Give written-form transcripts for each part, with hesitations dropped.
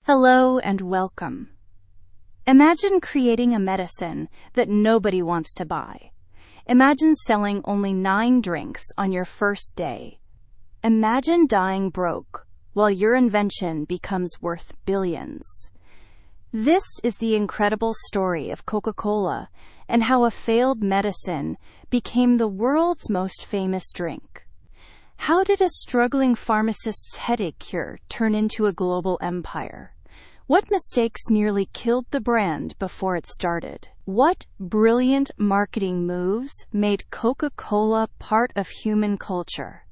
Hello and welcome. Imagine creating a medicine that nobody wants to buy. Imagine selling only 9 drinks on your first day. Imagine dying broke while your invention becomes worth billions. This is the incredible story of Coca-Cola and how a failed medicine became the world's most famous drink. How did a struggling pharmacist's headache cure turn into a global empire? What mistakes nearly killed the brand before it started? What brilliant marketing moves made Coca-Cola part of human culture?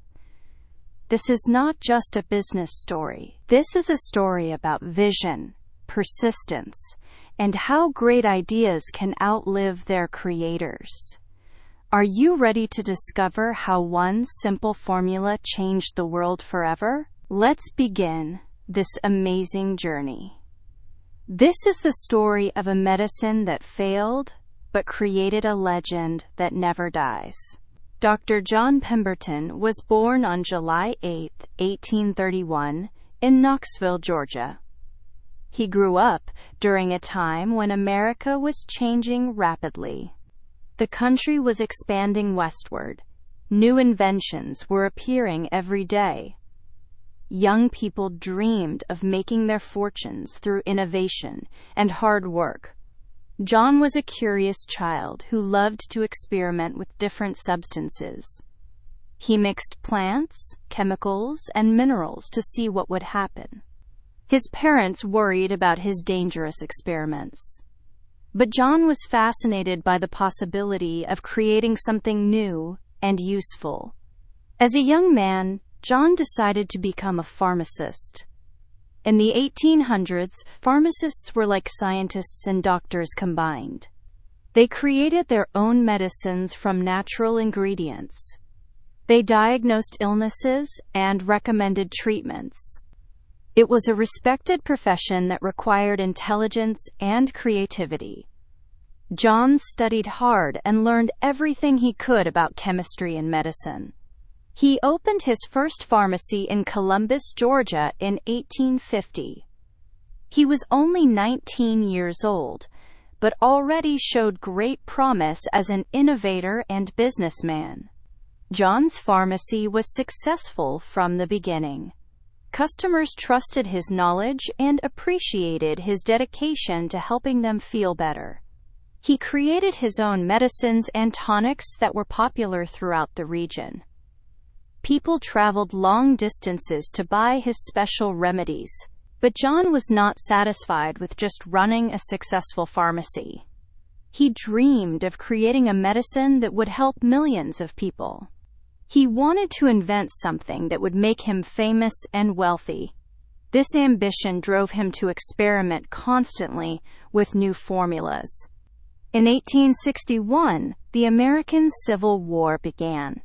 This is not just a business story. This is a story about vision, persistence, and how great ideas can outlive their creators. Are you ready to discover how one simple formula changed the world forever? Let's begin this amazing journey. This is the story of a medicine that failed, but created a legend that never dies. Dr. John Pemberton was born on July 8, 1831, in Knoxville, Georgia. He grew up during a time when America was changing rapidly. The country was expanding westward. New inventions were appearing every day. Young people dreamed of making their fortunes through innovation and hard work. John was a curious child who loved to experiment with different substances. He mixed plants, chemicals, and minerals to see what would happen. His parents worried about his dangerous experiments. But John was fascinated by the possibility of creating something new and useful. As a young man, John decided to become a pharmacist. In the 1800s, pharmacists were like scientists and doctors combined. They created their own medicines from natural ingredients. They diagnosed illnesses and recommended treatments. It was a respected profession that required intelligence and creativity. John studied hard and learned everything he could about chemistry and medicine. He opened his first pharmacy in Columbus, Georgia in 1850. He was only 19 years old, but already showed great promise as an innovator and businessman. John's pharmacy was successful from the beginning. Customers trusted his knowledge and appreciated his dedication to helping them feel better. He created his own medicines and tonics that were popular throughout the region. People traveled long distances to buy his special remedies, but John was not satisfied with just running a successful pharmacy. He dreamed of creating a medicine that would help millions of people. He wanted to invent something that would make him famous and wealthy. This ambition drove him to experiment constantly with new formulas. In 1861, the American Civil War began.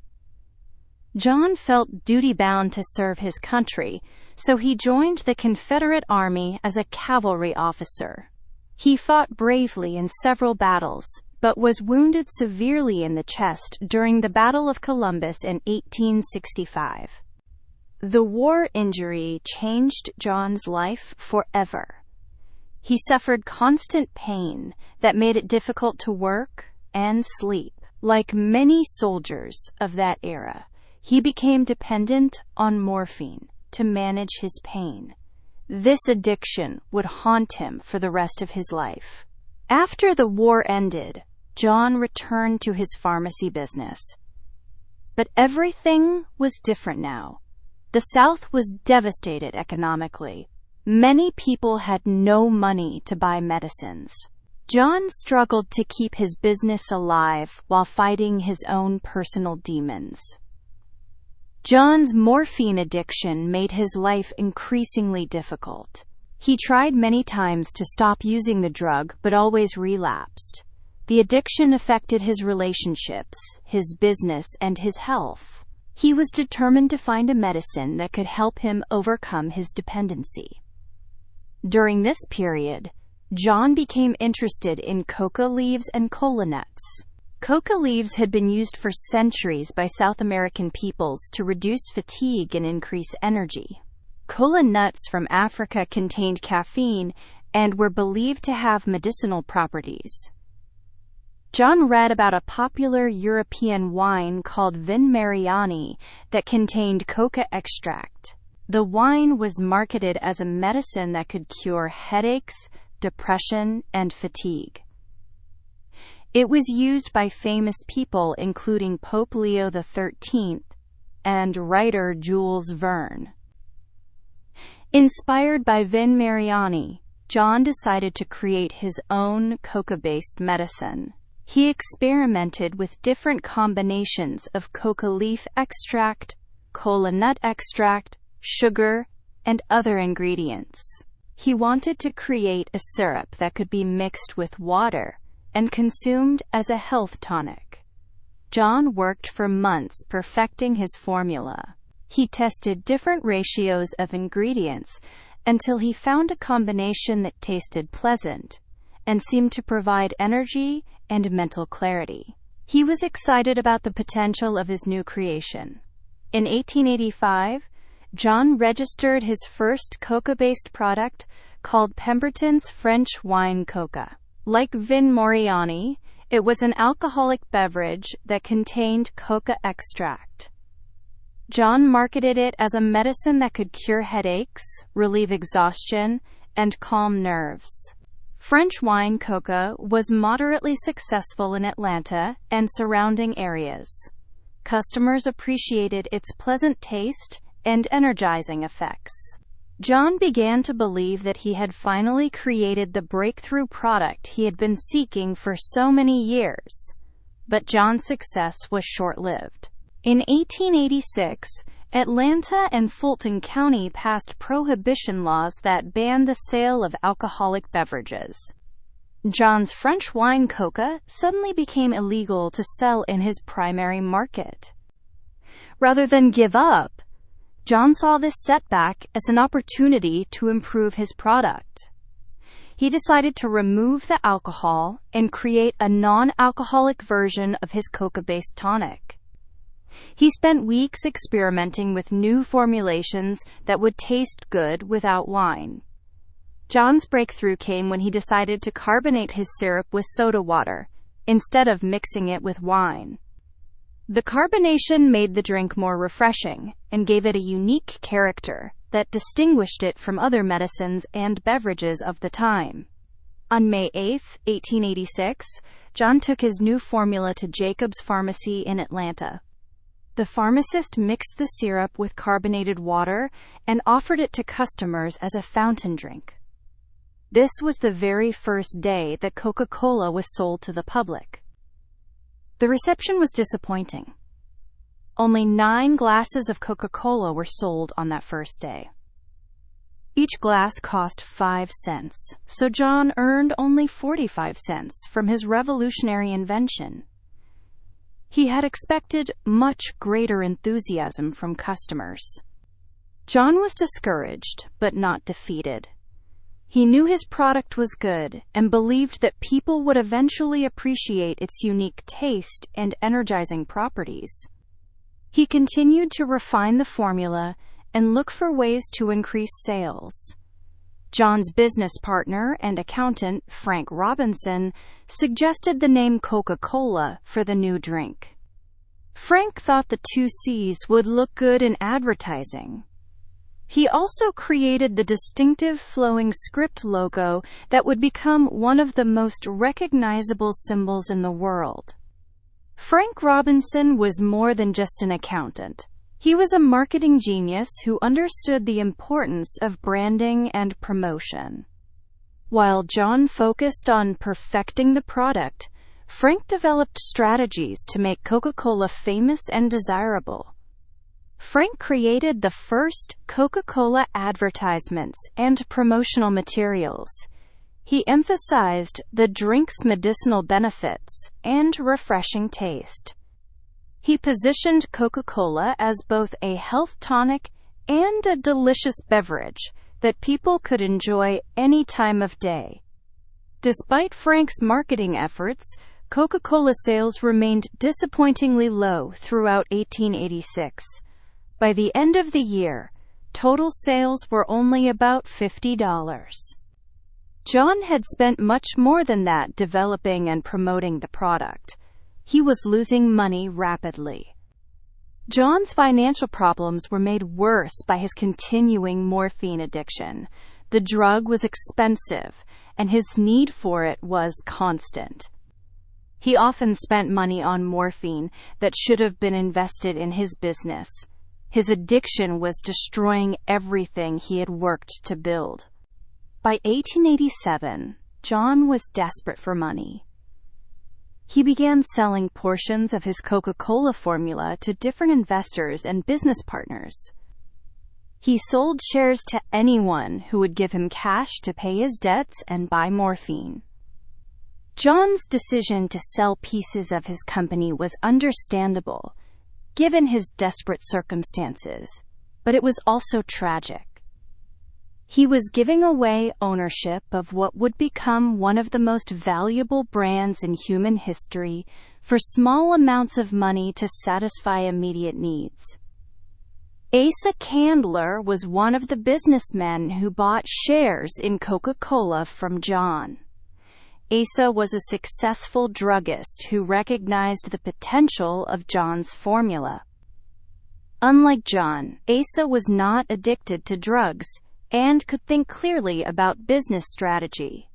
John felt duty-bound to serve his country, so he joined the Confederate Army as a cavalry officer. He fought bravely in several battles, but was wounded severely in the chest during the Battle of Columbus in 1865. The war injury changed John's life forever. He suffered constant pain that made it difficult to work and sleep. Like many soldiers of that era, he became dependent on morphine to manage his pain. This addiction would haunt him for the rest of his life. After the war ended, John returned to his pharmacy business. But everything was different now. The South was devastated economically. Many people had no money to buy medicines. John struggled to keep his business alive while fighting his own personal demons. John's morphine addiction made his life increasingly difficult. He tried many times to stop using the drug, but always relapsed. The addiction affected his relationships, his business, and his health. He was determined to find a medicine that could help him overcome his dependency. During this period, John became interested in coca leaves and cola nuts. Coca leaves had been used for centuries by South American peoples to reduce fatigue and increase energy. Cola nuts from Africa contained caffeine and were believed to have medicinal properties. John read about a popular European wine called Vin Mariani that contained coca extract. The wine was marketed as a medicine that could cure headaches, depression, and fatigue. It was used by famous people including Pope Leo XIII and writer Jules Verne. Inspired by Vin Mariani, John decided to create his own coca-based medicine. He experimented with different combinations of coca leaf extract, cola nut extract, sugar, and other ingredients. He wanted to create a syrup that could be mixed with water and consumed as a health tonic. John worked for months perfecting his formula. He tested different ratios of ingredients until he found a combination that tasted pleasant and seemed to provide energy and mental clarity. He was excited about the potential of his new creation. In 1885, John registered his first coca-based product called Pemberton's French wine coca. Like Vin Mariani, it was an alcoholic beverage that contained coca extract. John marketed it as a medicine that could cure headaches, relieve exhaustion, and calm nerves. French wine coca was moderately successful in Atlanta and surrounding areas. Customers appreciated its pleasant taste and energizing effects. John began to believe that he had finally created the breakthrough product he had been seeking for so many years. But John's success was short-lived. In 1886, Atlanta and Fulton County passed prohibition laws that banned the sale of alcoholic beverages. John's French wine coca suddenly became illegal to sell in his primary market. Rather than give up, John saw this setback as an opportunity to improve his product. He decided to remove the alcohol and create a non-alcoholic version of his coca-based tonic. He spent weeks experimenting with new formulations that would taste good without wine. John's breakthrough came when he decided to carbonate his syrup with soda water, instead of mixing it with wine. The carbonation made the drink more refreshing and gave it a unique character that distinguished it from other medicines and beverages of the time. On May 8, 1886, John took his new formula to Jacob's Pharmacy in Atlanta. The pharmacist mixed the syrup with carbonated water and offered it to customers as a fountain drink. This was the very first day that Coca-Cola was sold to the public. The reception was disappointing. Only 9 glasses of Coca-Cola were sold on that first day. Each glass cost 5 cents, so John earned only 45 cents from his revolutionary invention. He had expected much greater enthusiasm from customers. John was discouraged, but not defeated. He knew his product was good and believed that people would eventually appreciate its unique taste and energizing properties. He continued to refine the formula and look for ways to increase sales. John's business partner and accountant, Frank Robinson, suggested the name Coca-Cola for the new drink. Frank thought the 2 C's would look good in advertising. He also created the distinctive flowing script logo that would become one of the most recognizable symbols in the world. Frank Robinson was more than just an accountant. He was a marketing genius who understood the importance of branding and promotion. While John focused on perfecting the product, Frank developed strategies to make Coca-Cola famous and desirable. Frank created the first Coca-Cola advertisements and promotional materials. He emphasized the drink's medicinal benefits and refreshing taste. He positioned Coca-Cola as both a health tonic and a delicious beverage that people could enjoy any time of day. Despite Frank's marketing efforts, Coca-Cola sales remained disappointingly low throughout 1886. By the end of the year, total sales were only about $50. John had spent much more than that developing and promoting the product. He was losing money rapidly. John's financial problems were made worse by his continuing morphine addiction. The drug was expensive, and his need for it was constant. He often spent money on morphine that should have been invested in his business. His addiction was destroying everything he had worked to build. By 1887, John was desperate for money. He began selling portions of his Coca-Cola formula to different investors and business partners. He sold shares to anyone who would give him cash to pay his debts and buy morphine. John's decision to sell pieces of his company was understandable, given his desperate circumstances, but it was also tragic. He was giving away ownership of what would become one of the most valuable brands in human history for small amounts of money to satisfy immediate needs. Asa Candler was one of the businessmen who bought shares in Coca-Cola from John. Asa was a successful druggist who recognized the potential of John's formula. Unlike John, Asa was not addicted to drugs and could think clearly about business strategy.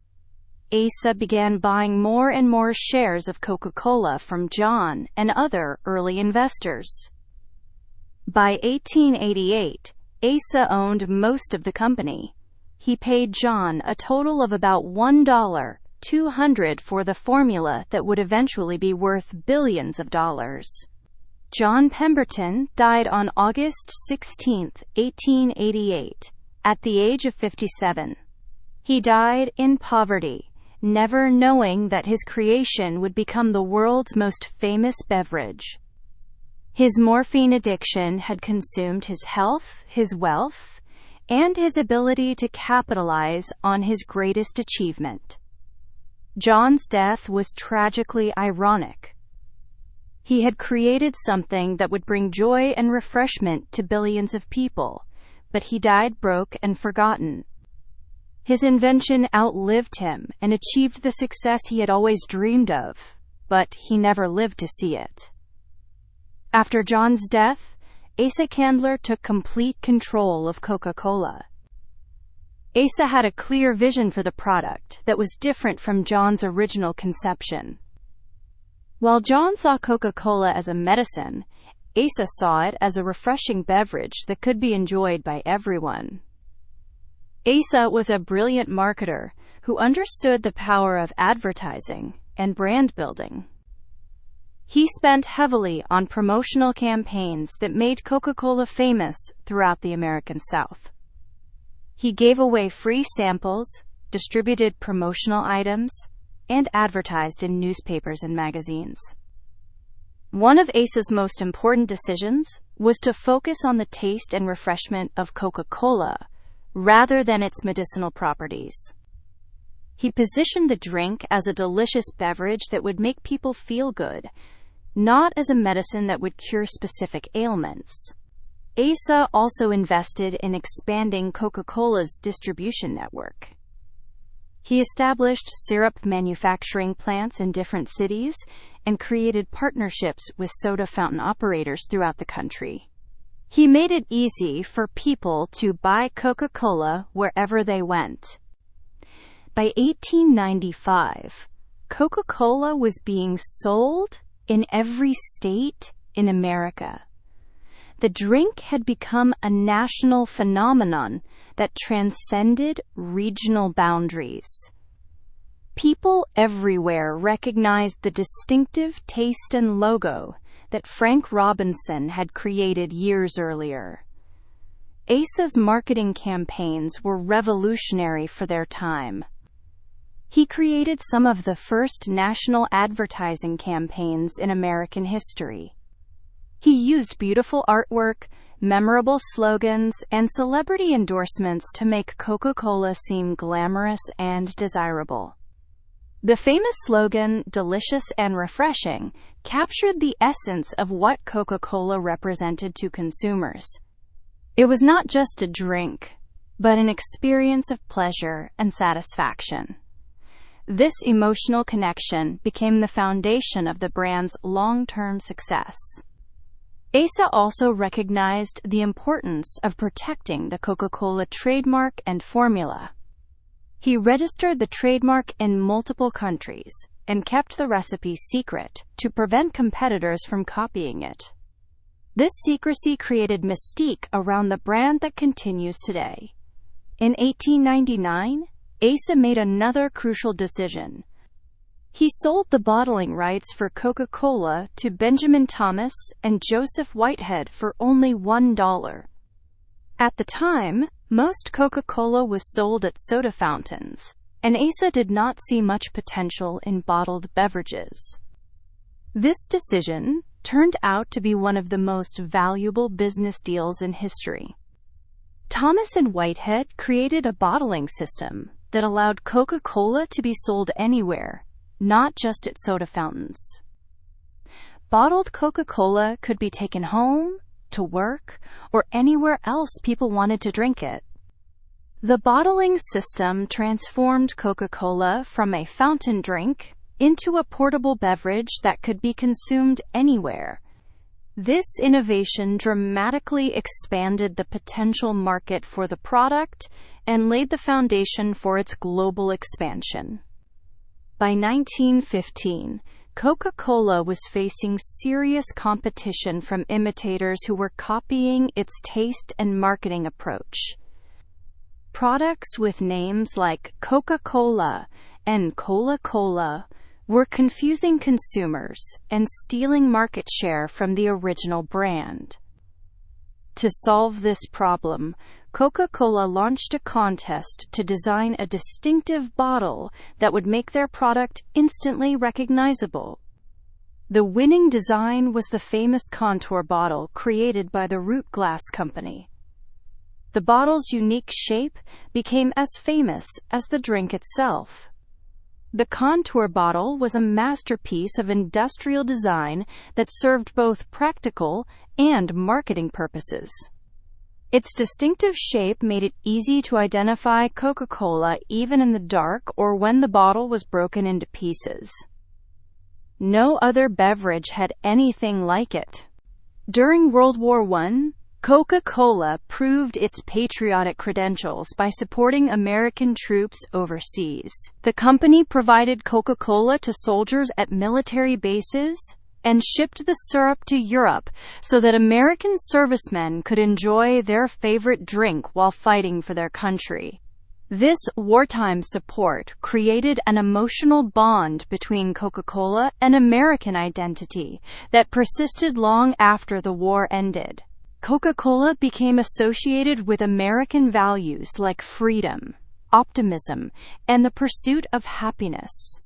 Asa began buying more and more shares of Coca-Cola from John and other early investors. By 1888, Asa owned most of the company. He paid John a total of about $1.200 for the formula that would eventually be worth billions of dollars. John Pemberton died on August 16, 1888. At the age of 57. He died in poverty, never knowing that his creation would become the world's most famous beverage. His morphine addiction had consumed his health, his wealth, and his ability to capitalize on his greatest achievement. John's death was tragically ironic. He had created something that would bring joy and refreshment to billions of people, but he died broke and forgotten. His invention outlived him and achieved the success he had always dreamed of, but he never lived to see it. After John's death, Asa Candler took complete control of Coca-Cola. Asa had a clear vision for the product that was different from John's original conception. While John saw Coca-Cola as a medicine, Asa saw it as a refreshing beverage that could be enjoyed by everyone. Asa was a brilliant marketer who understood the power of advertising and brand building. He spent heavily on promotional campaigns that made Coca-Cola famous throughout the American South. He gave away free samples, distributed promotional items, and advertised in newspapers and magazines. One of Asa's most important decisions was to focus on the taste and refreshment of Coca-Cola rather than its medicinal properties. He positioned the drink as a delicious beverage that would make people feel good, not as a medicine that would cure specific ailments. Asa also invested in expanding Coca-Cola's distribution network. He established syrup manufacturing plants in different cities and created partnerships with soda fountain operators throughout the country. He made it easy for people to buy Coca-Cola wherever they went. By 1895, Coca-Cola was being sold in every state in America. The drink had become a national phenomenon that transcended regional boundaries. People everywhere recognized the distinctive taste and logo that Frank Robinson had created years earlier. Asa's marketing campaigns were revolutionary for their time. He created some of the first national advertising campaigns in American history. He used beautiful artwork, memorable slogans, and celebrity endorsements to make Coca-Cola seem glamorous and desirable. The famous slogan, "Delicious and Refreshing," captured the essence of what Coca-Cola represented to consumers. It was not just a drink, but an experience of pleasure and satisfaction. This emotional connection became the foundation of the brand's long-term success. Asa also recognized the importance of protecting the Coca-Cola trademark and formula. He registered the trademark in multiple countries and kept the recipe secret to prevent competitors from copying it. This secrecy created mystique around the brand that continues today. In 1899, Asa made another crucial decision. He sold the bottling rights for Coca-Cola to Benjamin Thomas and Joseph Whitehead for only $1. At the time, most Coca-Cola was sold at soda fountains, and Asa did not see much potential in bottled beverages. This decision turned out to be one of the most valuable business deals in history. Thomas and Whitehead created a bottling system that allowed Coca-Cola to be sold anywhere, not just at soda fountains. Bottled Coca-Cola could be taken home, to work, or anywhere else people wanted to drink it. The bottling system transformed Coca-Cola from a fountain drink into a portable beverage that could be consumed anywhere. This innovation dramatically expanded the potential market for the product and laid the foundation for its global expansion. By 1915, Coca-Cola was facing serious competition from imitators who were copying its taste and marketing approach. Products with names like Coca-Cola and Cola-Cola were confusing consumers and stealing market share from the original brand. To solve this problem, Coca-Cola launched a contest to design a distinctive bottle that would make their product instantly recognizable. The winning design was the famous contour bottle created by the Root Glass Company. The bottle's unique shape became as famous as the drink itself. The contour bottle was a masterpiece of industrial design that served both practical and marketing purposes. Its distinctive shape made it easy to identify Coca-Cola even in the dark or when the bottle was broken into pieces. No other beverage had anything like it. During World War I, Coca-Cola proved its patriotic credentials by supporting American troops overseas. The company provided Coca-Cola to soldiers at military bases and shipped the syrup to Europe so that American servicemen could enjoy their favorite drink while fighting for their country. This wartime support created an emotional bond between Coca-Cola and American identity that persisted long after the war ended. Coca-Cola became associated with American values like freedom, optimism, and the pursuit of happiness.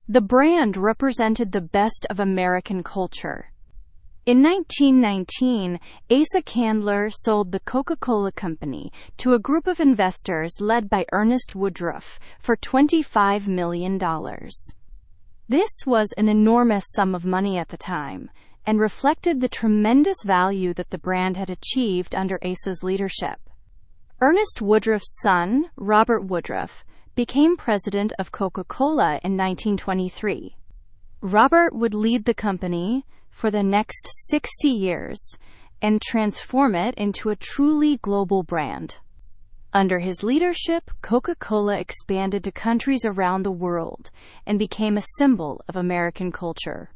The brand represented the best of American culture. In 1919, Asa Candler sold the Coca-Cola Company to a group of investors led by Ernest Woodruff for $25 million. This was an enormous sum of money at the time, and reflected the tremendous value that the brand had achieved under Asa's leadership. Ernest Woodruff's son, Robert Woodruff, became president of Coca-Cola in 1923. Robert would lead the company for the next 60 years and transform it into a truly global brand. Under his leadership, Coca-Cola expanded to countries around the world and became a symbol of American culture.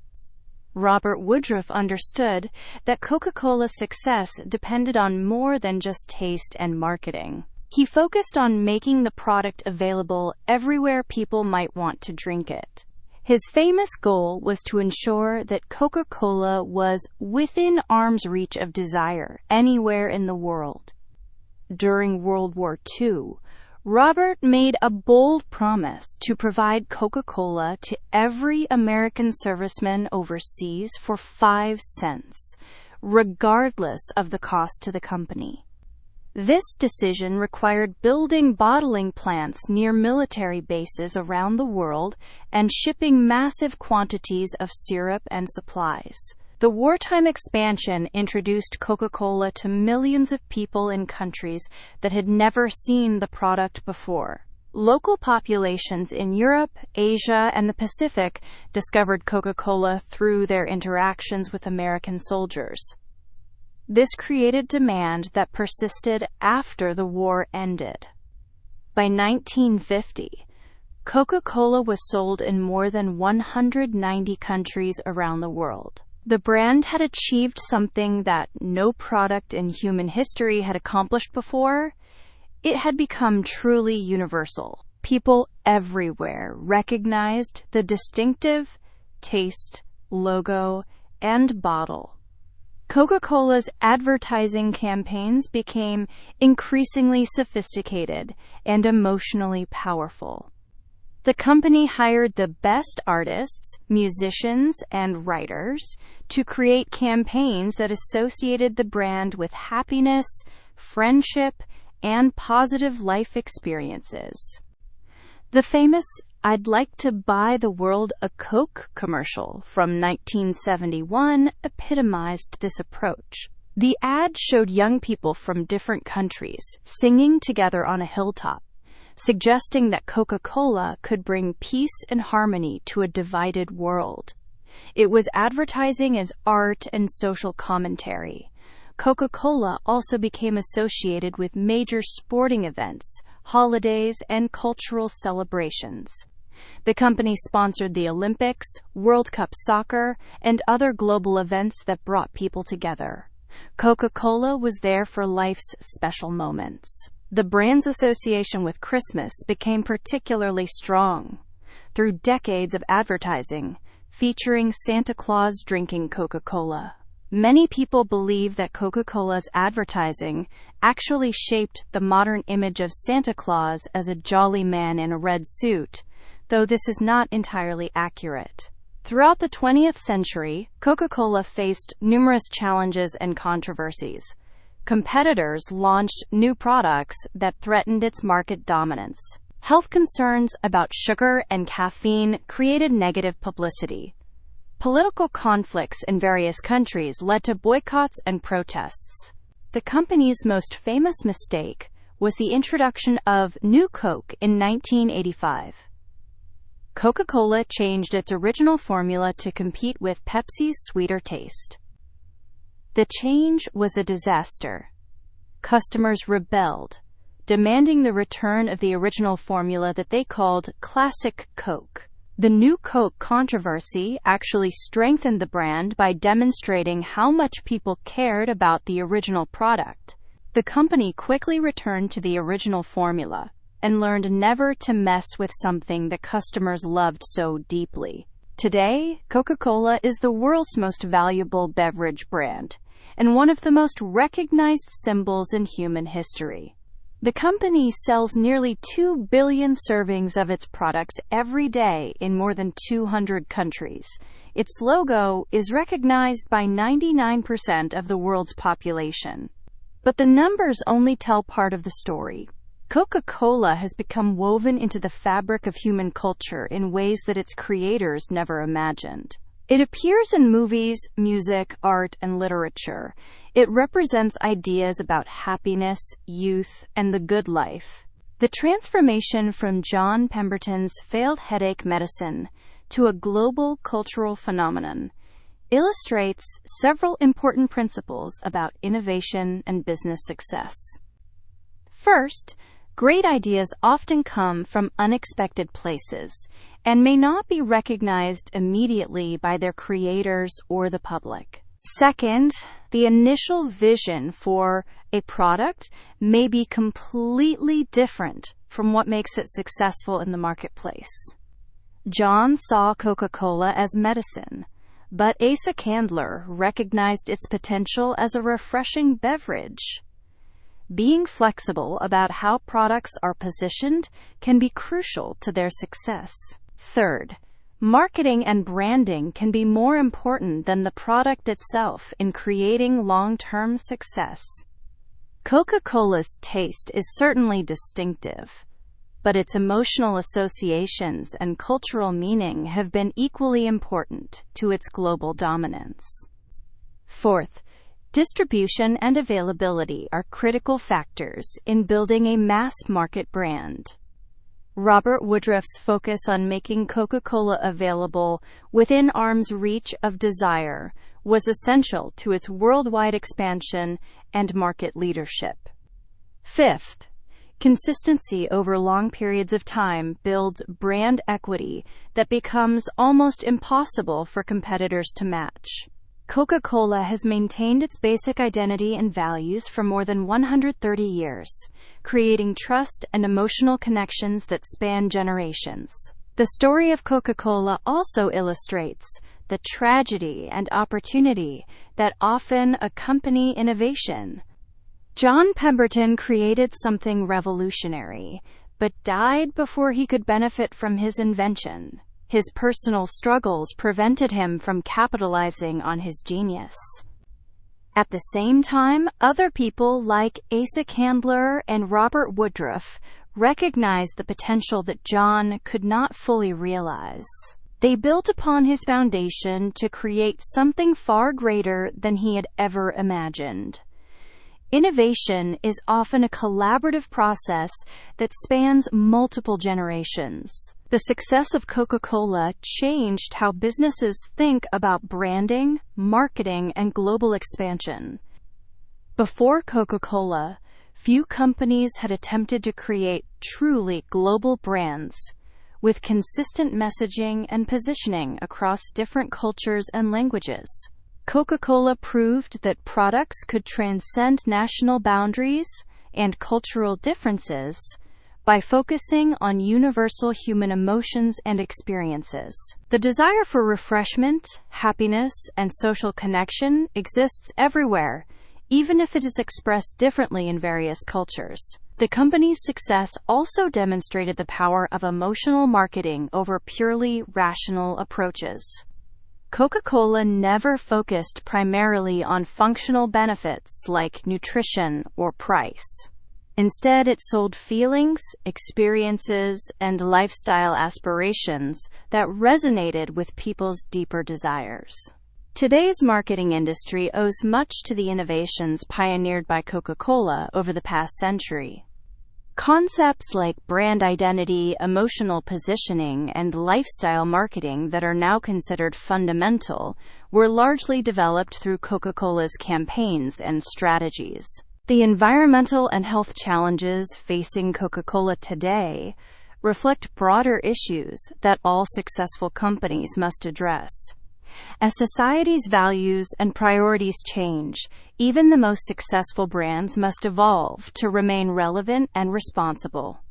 Robert Woodruff understood that Coca-Cola's success depended on more than just taste and marketing. He focused on making the product available everywhere people might want to drink it. His famous goal was to ensure that Coca-Cola was within arm's reach of desire anywhere in the world. During World War II, Robert made a bold promise to provide Coca-Cola to every American serviceman overseas for 5 cents, regardless of the cost to the company. This decision required building bottling plants near military bases around the world and shipping massive quantities of syrup and supplies. The wartime expansion introduced Coca-Cola to millions of people in countries that had never seen the product before. Local populations in Europe, Asia, and the Pacific discovered Coca-Cola through their interactions with American soldiers. This created demand that persisted after the war ended. By 1950, Coca-Cola was sold in more than 190 countries around the world. The brand had achieved something that no product in human history had accomplished before. It had become truly universal. People everywhere recognized the distinctive taste, logo, and bottle. Coca-Cola's advertising campaigns became increasingly sophisticated and emotionally powerful. The company hired the best artists, musicians, and writers to create campaigns that associated the brand with happiness, friendship, and positive life experiences. The famous "I'd like to buy the world a Coke" commercial from 1971 epitomized this approach. The ad showed young people from different countries singing together on a hilltop, suggesting that Coca-Cola could bring peace and harmony to a divided world. It was advertising as art and social commentary. Coca-Cola also became associated with major sporting events, holidays, and cultural celebrations. The company sponsored the Olympics, World Cup soccer, and other global events that brought people together. Coca-Cola was there for life's special moments. The brand's association with Christmas became particularly strong. Through decades of advertising, featuring Santa Claus drinking Coca-Cola, many people believe that Coca-Cola's advertising actually shaped the modern image of Santa Claus as a jolly man in a red suit, though this is not entirely accurate. Throughout the 20th century, Coca-Cola faced numerous challenges and controversies. Competitors launched new products that threatened its market dominance. Health concerns about sugar and caffeine created negative publicity. Political conflicts in various countries led to boycotts and protests. The company's most famous mistake was the introduction of New Coke in 1985. Coca-Cola changed its original formula to compete with Pepsi's sweeter taste. The change was a disaster. Customers rebelled, demanding the return of the original formula that they called Classic Coke. The New Coke controversy actually strengthened the brand by demonstrating how much people cared about the original product. The company quickly returned to the original formula and learned never to mess with something that customers loved so deeply. Today, Coca-Cola is the world's most valuable beverage brand and one of the most recognized symbols in human history. The company sells nearly 2 billion servings of its products every day in more than 200 countries. Its logo is recognized by 99% of the world's population. But the numbers only tell part of the story. Coca-Cola has become woven into the fabric of human culture in ways that its creators never imagined. It appears in movies, music, art, and literature. It represents ideas about happiness, youth, and the good life. The transformation from John Pemberton's failed headache medicine to a global cultural phenomenon illustrates several important principles about innovation and business success. First, great ideas often come from unexpected places and may not be recognized immediately by their creators or the public. Second, the initial vision for a product may be completely different from what makes it successful in the marketplace. John saw Coca-Cola as medicine, but Asa Candler recognized its potential as a refreshing beverage. Being flexible about how products are positioned can be crucial to their success. Third, marketing and branding can be more important than the product itself in creating long-term success. Coca-Cola's taste is certainly distinctive, but its emotional associations and cultural meaning have been equally important to its global dominance. Fourth, distribution and availability are critical factors in building a mass-market brand. Robert Woodruff's focus on making Coca-Cola available within arm's reach of desire was essential to its worldwide expansion and market leadership. Fifth, consistency over long periods of time builds brand equity that becomes almost impossible for competitors to match. Coca-Cola has maintained its basic identity and values for more than 130 years, creating trust and emotional connections that span generations. The story of Coca-Cola also illustrates the tragedy and opportunity that often accompany innovation. John Pemberton created something revolutionary, but died before he could benefit from his invention. His personal struggles prevented him from capitalizing on his genius. At the same time, other people like Asa Candler and Robert Woodruff recognized the potential that John could not fully realize. They built upon his foundation to create something far greater than he had ever imagined. Innovation is often a collaborative process that spans multiple generations. The success of Coca-Cola changed how businesses think about branding, marketing, and global expansion. Before Coca-Cola, few companies had attempted to create truly global brands with consistent messaging and positioning across different cultures and languages. Coca-Cola proved that products could transcend national boundaries and cultural differences by focusing on universal human emotions and experiences. The desire for refreshment, happiness, and social connection exists everywhere, even if it is expressed differently in various cultures. The company's success also demonstrated the power of emotional marketing over purely rational approaches. Coca-Cola never focused primarily on functional benefits like nutrition or price. Instead, it sold feelings, experiences, and lifestyle aspirations that resonated with people's deeper desires. Today's marketing industry owes much to the innovations pioneered by Coca-Cola over the past century. Concepts like brand identity, emotional positioning, and lifestyle marketing that are now considered fundamental were largely developed through Coca-Cola's campaigns and strategies. The environmental and health challenges facing Coca-Cola today reflect broader issues that all successful companies must address. As society's values and priorities change, even the most successful brands must evolve to remain relevant and responsible.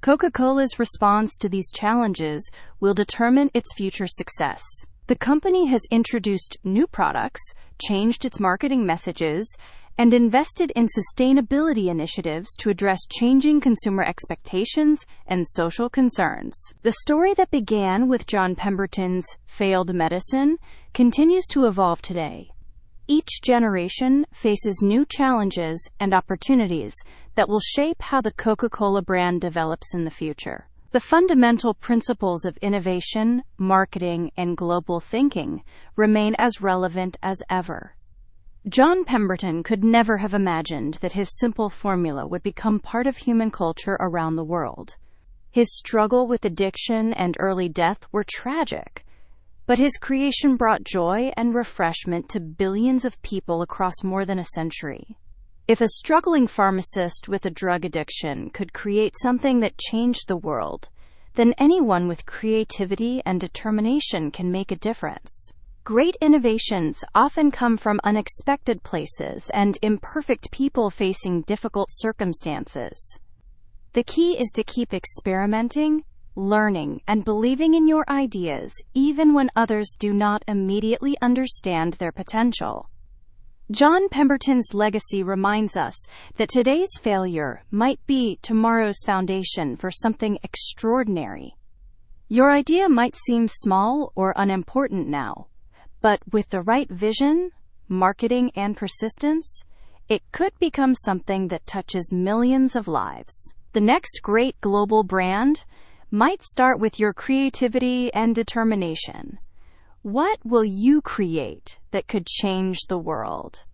Coca-Cola's response to these challenges will determine its future success. The company has introduced new products, changed its marketing messages, and invested in sustainability initiatives to address changing consumer expectations and social concerns. The story that began with John Pemberton's failed medicine continues to evolve today. Each generation faces new challenges and opportunities that will shape how the Coca-Cola brand develops in the future. The fundamental principles of innovation, marketing, and global thinking remain as relevant as ever. John Pemberton could never have imagined that his simple formula would become part of human culture around the world. His struggle with addiction and early death were tragic, but his creation brought joy and refreshment to billions of people across more than a century. If a struggling pharmacist with a drug addiction could create something that changed the world, then anyone with creativity and determination can make a difference. Great innovations often come from unexpected places and imperfect people facing difficult circumstances. The key is to keep experimenting, learning, and believing in your ideas even when others do not immediately understand their potential. John Pemberton's legacy reminds us that today's failure might be tomorrow's foundation for something extraordinary. Your idea might seem small or unimportant now, but with the right vision, marketing, and persistence, it could become something that touches millions of lives. The next great global brand might start with your creativity and determination. What will you create that could change the world?